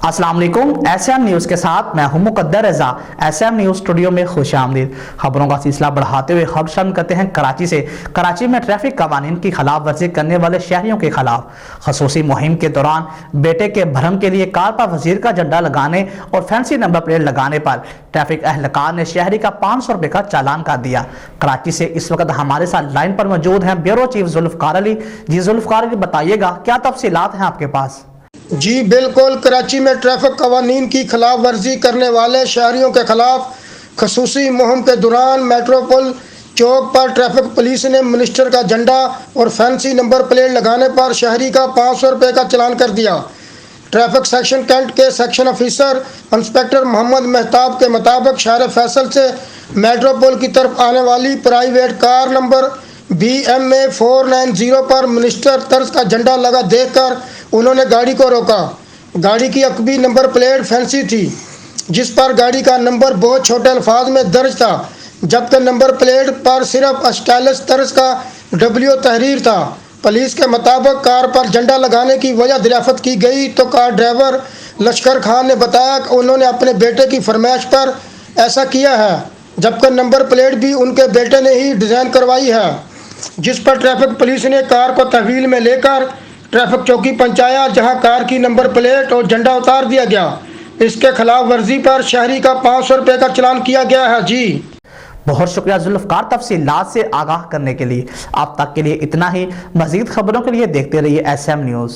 अस्सलाम वालेकुम। SM news के साथ मैं हूं मुकद्दर रजा। SM न्यूज़ स्टूडियो में खुश आमदीद। खबरों का सिलसिला बढ़ाते हुए खबर शामिल करते हैं कराची से। कराची में ट्रैफिक कवानीन की खिलाफ वर्जी करने वाले शहरियों के खिलाफ खसूसी मुहिम के दौरान बेटे के भरम के लिए कार पर वजीर का झंडा लगाने और फैंसी नंबर प्लेट लगाने पर ट्रैफिक अहलकार ने शहरी का 500 रुपए का चालान कर दिया। कराची से इस वक्त हमारे साथ लाइन पर मौजूद हैं ब्यूरो चीफ जुल्फकार अली। जी जुल्फकार अली, बताइएगा क्या तफसीलात हैं आपके पास? जी बिल्कुल, कराची में ट्रैफिक कवानीन की खिलाफ वर्जी करने वाले शहरियों के खिलाफ खसूसी मुहिम के दौरान मेट्रोपोल चौक पर ट्रैफिक पुलिस ने मिनिस्टर का झंडा और फैंसी नंबर प्लेट लगाने पर शहरी का 500 रुपये का चालान कर दिया। ट्रैफिक सेक्शन कैंट के section officer inspector Mohammad Mehtab के मुताबिक शहर फैसल से मेट्रोपोल की तरफ आने वाली प्राइवेट कार नंबर BMA 490 पर मिनिस्टर तर्ज का झंडा लगा देखकर उन्होंने गाड़ी को रोका। गाड़ी की अकबी नंबर प्लेट फैंसी थी, जिस पर गाड़ी का नंबर बहुत छोटे अल्फाज में दर्ज था, जबकि नंबर प्लेट पर सिर्फ स्टाइलिश तर्ज का W तहरीर था। पुलिस के मुताबिक कार पर झंडा लगाने की वजह दरियाफ्त की गई तो कार ड्राइवर लश्कर खान ने बताया कि उन्होंने अपने बेटे की फरमाइश पर ऐसा किया है, जबकि नंबर प्लेट भी उनके बेटे ने ही डिज़ाइन करवाई है। जिस पर ट्रैफिक पुलिस ने कार को तहवील में लेकर ट्रैफिक चौकी पहुंचाया, जहां कार की नंबर प्लेट और झंडा उतार दिया गया। इसके खिलाफ वर्जी पर शहरी का 500 रुपये का चालान किया गया है। जी बहुत शुक्रिया जुल्फकार तफसीलात से आगाह करने के लिए। अब तक के लिए इतना ही। मजीद खबरों के लिए देखते रहिए SM न्यूज़।